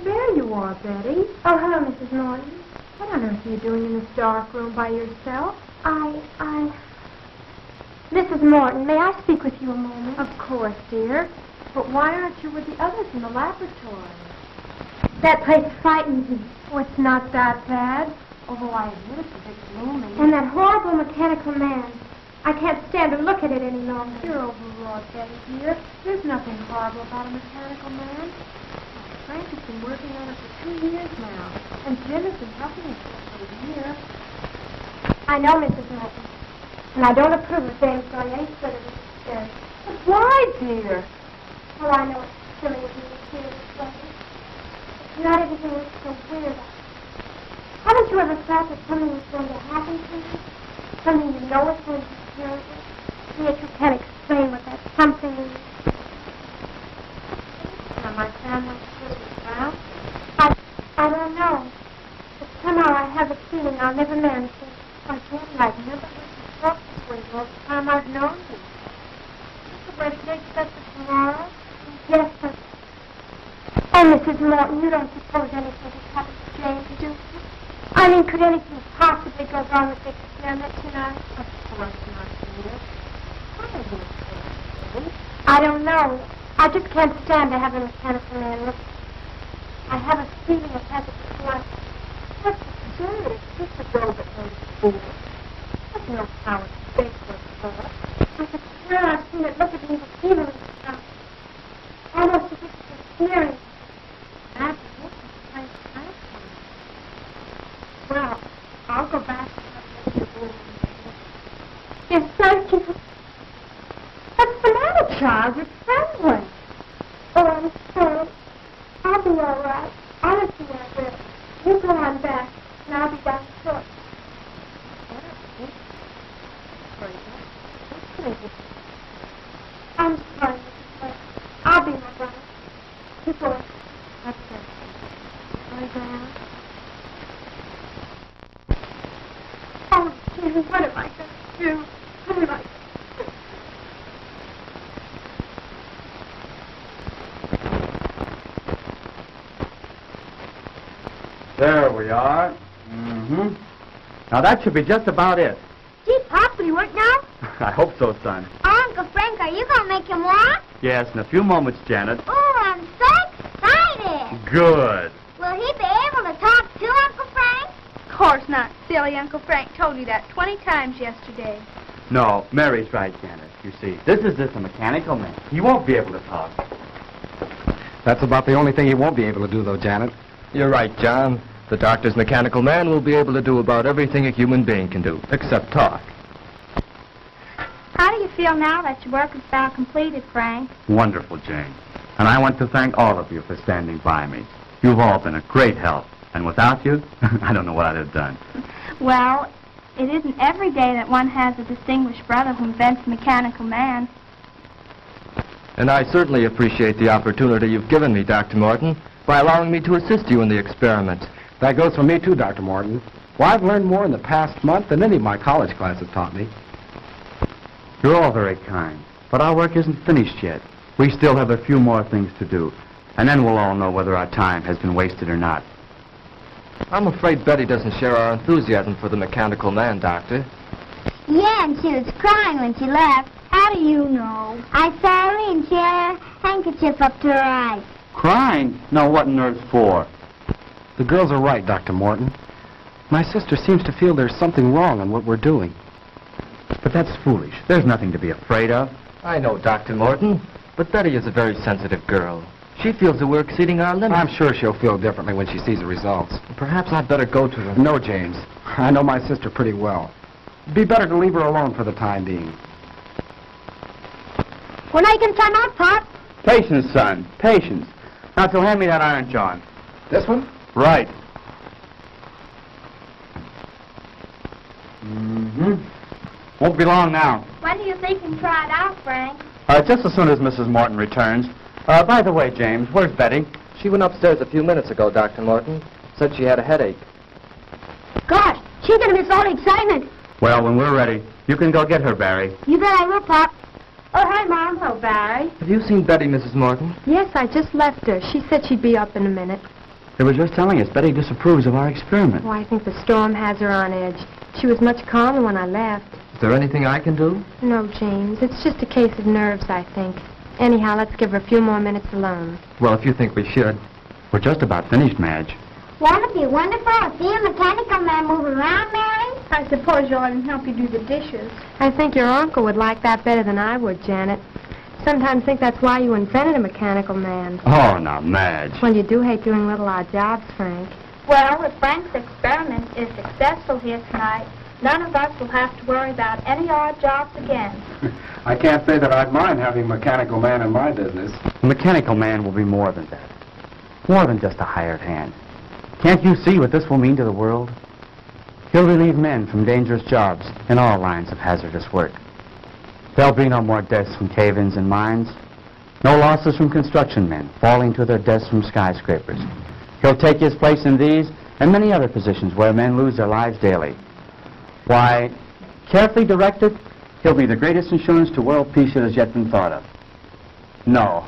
there you are, Betty. Oh, hello, Mrs. Morton. What on earth are you doing in this dark room by yourself? Mrs. Morton, may I speak with you a moment? Of course, dear. But why aren't you with the others in the laboratory? That place frightens me. Oh, it's not that bad. Although I admit it's a bit gloomy. And that horrible mechanical man. I can't stand to look at it any longer. You're overwrought, Betty, dear. There's nothing horrible about a mechanical man. Frank has been working on it for 2 years now. And Jim has been helping him for a year. I know, Mrs. Morton. And I don't approve of James going any further with this story. But why, dear? Oh, I know it's silly of me to feel this way. But not everything looks so weird. Haven't you ever thought that something is going to happen to you? Something you know is going to be terrible? And yet you can't explain what that something is. Now, my family still around? I don't know. But somehow I have a feeling I'll never manage it. Why, Betty, I've never heard you talk this way all the time I've known you. Is the birthday set for tomorrow? Yes, but... Oh, Mrs. Morton, you don't suppose anything has happened to James, do you? I mean, could anything possibly go wrong with the experiment tonight? Of course not, dear. What are you saying? I don't know. I just can't stand to have a mechanical man look. I have a feeling it has a dislike. That's absurd. It's just a girl that knows school. There's no power to think for it. I could swear I've seen it look at me with evil in its eyes. Almost as if it was sneering. That's what the place has. Well, I'll go back to that lecture room. Yes, thank you. What's the matter, child? You're trembling. Oh, I'm sorry. I'll be all right. Honestly, I will. You go on back, and I'll be down short. I'm sorry, Mrs. West. I'll be my brother. You go on. That's it. Lie down. Oh, Jim, what am I going to do? What am I... There we are. Now that should be just about it. Gee, Pop, will you work now? I hope so, son. Oh, Uncle Frank, are you going to make him walk? Yes, in a few moments, Janet. Oh, I'm so excited. Good. Will he be able to talk too, Uncle Frank? Of course not. Silly Uncle Frank told you that 20 times yesterday. No, Mary's right, Janet. You see, this is just a mechanical man. He won't be able to talk. That's about the only thing he won't be able to do, though, Janet. You're right, John. The doctor's mechanical man will be able to do about everything a human being can do, except talk. How do you feel now that your work is now completed, Frank? Wonderful, Jane. And I want to thank all of you for standing by me. You've all been a great help. And without you, I don't know what I'd have done. Well, it isn't every day that one has a distinguished brother who invents a mechanical man. And I certainly appreciate the opportunity you've given me, Dr. Morton, by allowing me to assist you in the experiment. That goes for me, too, Dr. Morton. Well, I've learned more in the past month than any of my college classes taught me. You're all very kind, but our work isn't finished yet. We still have a few more things to do, and then we'll all know whether our time has been wasted or not. I'm afraid Betty doesn't share our enthusiasm for the mechanical man, Doctor. Yeah, and she was crying when she left. How do you know? I saw her and she had her handkerchief up to her eyes. Crying? No, what on earth for? The girls are right, Dr. Morton. My sister seems to feel there's something wrong in what we're doing. But that's foolish. There's nothing to be afraid of. I know, Dr. Morton, but Betty is a very sensitive girl. She feels that we're exceeding our limits. I'm sure she'll feel differently when she sees the results. Perhaps I'd better go to her. No, James. I know my sister pretty well. It'd be better to leave her alone for the time being. When are you going to time out, Pop? Patience, son. Patience. Now, so hand me that iron, John. This one? Right. Won't be long now. When do you think you can try it out, Frank? Just as soon as Mrs. Morton returns. By the way, James, where's Betty? She went upstairs a few minutes ago, Dr. Morton. Said she had a headache. Gosh, she's going to miss all the excitement. Well, when we're ready, you can go get her, Barry. You bet I will, Pop. Oh, hi, Mom. Hello, Barry. Have you seen Betty, Mrs. Morton? Yes, I just left her. She said she'd be up in a minute. They were just telling us Betty disapproves of our experiment. Oh, I think the storm has her on edge. She was much calmer when I left. Is there anything I can do? No, James. It's just a case of nerves, I think. Anyhow, let's give her a few more minutes alone. Well, if you think we should. We're just about finished, Madge. Won't it be wonderful to see a mechanical man move around, Mary? I suppose you'll let him help you do the dishes. I think your uncle would like that better than I would, Janet. Sometimes think that's why you invented a mechanical man. Oh, now, Madge. Well, you do hate doing little odd jobs, Frank. Well, if Frank's experiment is successful here tonight, none of us will have to worry about any odd jobs again. I can't say that I'd mind having a mechanical man in my business. A mechanical man will be more than that. More than just a hired hand. Can't you see what this will mean to the world? He'll relieve men from dangerous jobs in all lines of hazardous work. There'll be no more deaths from cave-ins and mines. No losses from construction men falling to their deaths from skyscrapers. He'll take his place in these and many other positions where men lose their lives daily. Why, carefully directed, he'll be the greatest insurance to world peace that has yet been thought of. No.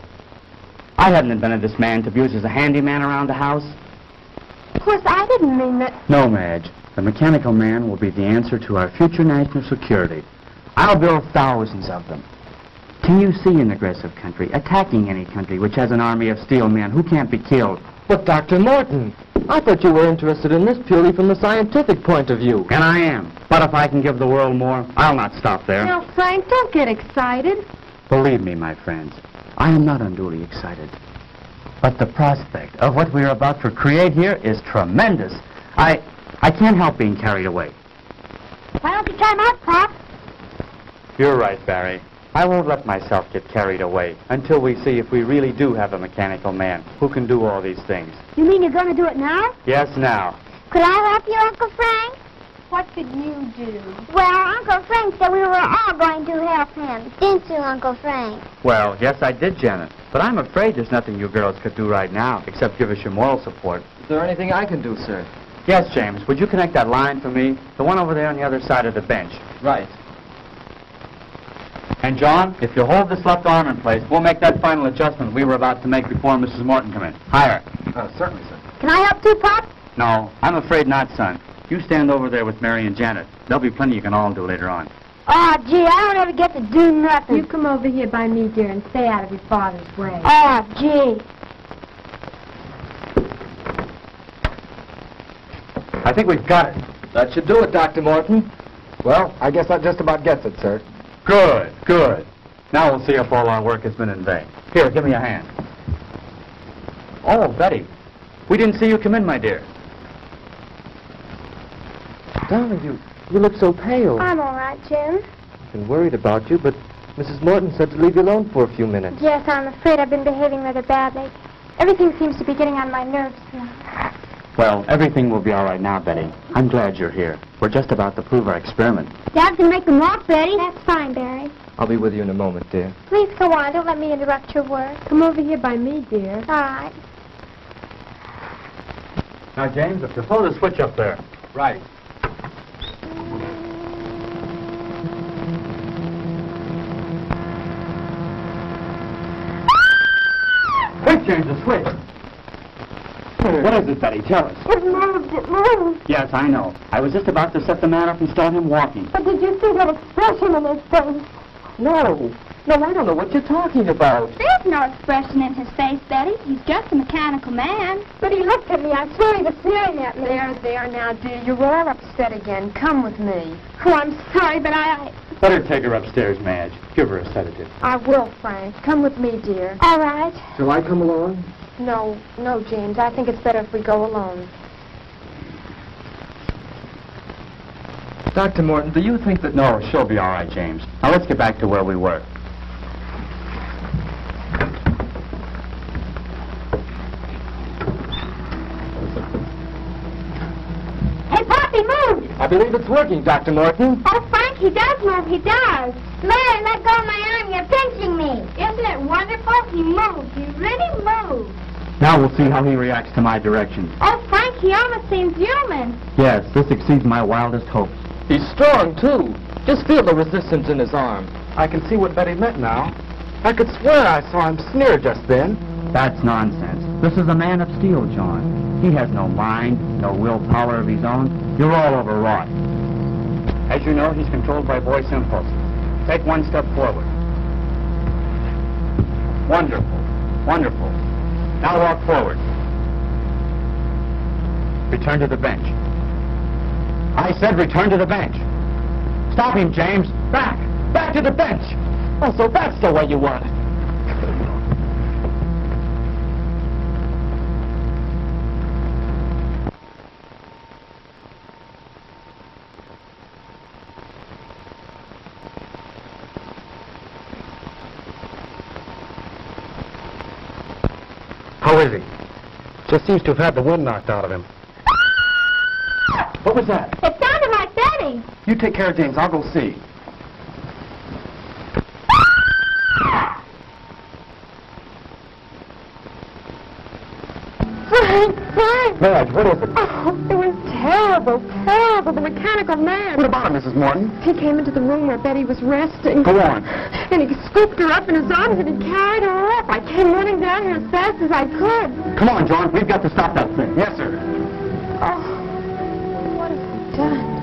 I haven't invented this man to be used as a handyman around the house. Of course, I didn't mean that. No, Madge. The mechanical man will be the answer to our future national security. I'll build thousands of them. Can you see an aggressive country attacking any country which has an army of steel men who can't be killed? But, Dr. Morton, I thought you were interested in this purely from the scientific point of view. And I am. But if I can give the world more, I'll not stop there. Now, Frank, don't get excited. Believe me, my friends, I am not unduly excited. But the prospect of what we are about to create here is tremendous. I can't help being carried away. Why don't you try him out, Pop? You're right, Barry. I won't let myself get carried away until we see if we really do have a mechanical man who can do all these things. You mean you're going to do it now? Yes, now. Could I help you, Uncle Frank? What could you do? Well, Uncle Frank said we were all going to help him. Didn't you, Uncle Frank? Well, yes, I did, Janet. But I'm afraid there's nothing you girls could do right now except give us your moral support. Is there anything I can do, sir? Yes, James. Would you connect that line for me? The one over there on the other side of the bench. Right. And, John, if you hold this left arm in place, we'll make that final adjustment we were about to make before Mrs. Morton come in. Higher. Certainly, sir. Can I help too, Pop? No, I'm afraid not, son. You stand over there with Mary and Janet. There'll be plenty you can all do later on. Oh, gee, I don't ever get to do nothing. You come over here by me, dear, and stay out of your father's way. Oh, gee. I think we've got it. That should do it, Dr. Morton. Well, I guess that just about gets it, sir. Good, good. Now we'll see if all our work has been in vain. Here, give me a hand. Oh, Betty, we didn't see you come in, my dear. Darling, you look so pale. I'm all right, Jim. I've been worried about you, but Mrs. Morton said to leave you alone for a few minutes. Yes, I'm afraid I've been behaving rather badly. Everything seems to be getting on my nerves now. Well, everything will be all right now, Betty. I'm glad you're here. We're just about to prove our experiment. Dad can make them walk, Betty. That's fine, Barry. I'll be with you in a moment, dear. Please go on. Don't let me interrupt your work. Come over here by me, dear. All right. Now, James, if you pull the switch up there. Right. Quick, James, the switch. What is it, Betty? Tell us. It moved. Yes, I know. I was just about to set the man up and start him walking. But did you see that expression in his face? No, I don't know what you're talking about. There's no expression in his face, Betty. He's just a mechanical man. But he looked at me. I swear he was staring at me. There, now, dear. You're all upset again. Come with me. Oh, I'm sorry, but I... Better take her upstairs, Madge. Give her a sedative. I will, Frank. Come with me, dear. All right. Shall I come along? No, James. I think it's better if we go alone. Dr. Morton, do you think that... No, she'll be all right, James. Now, let's get back to where we were. Hey, Pop, he moved. I believe it's working, Dr. Morton. Oh, Frank, he does move. He does. Mary, let go of my arm. You're pinching me. Isn't it wonderful? He moved. He really moved. Now we'll see how he reacts to my directions. Oh, Frank, he almost seems human. Yes, this exceeds my wildest hopes. He's strong, too. Just feel the resistance in his arm. I can see what Betty meant now. I could swear I saw him sneer just then. That's nonsense. This is a man of steel, John. He has no mind, no willpower of his own. You're all overwrought. As you know, he's controlled by voice impulses. Take one step forward. Wonderful. Wonderful. Now walk forward. Return to the bench. I said return to the bench. Stop him, James. Back. Back to the bench. Oh, so that's the way you want it. How is he? Just seems to have had the wind knocked out of him. What was that? It sounded like Betty. You take care of James. I'll go see. Frank! Madge, what is it? Oh, it was terrible, terrible. The mechanical man. What about it, Mrs. Morton? He came into the room where Betty was resting. Go on. And he scooped her up in his arms and he carried her up. I came running down here as fast as I could. Come on, John. We've got to stop that thing. Yes, sir. Oh, what have we done?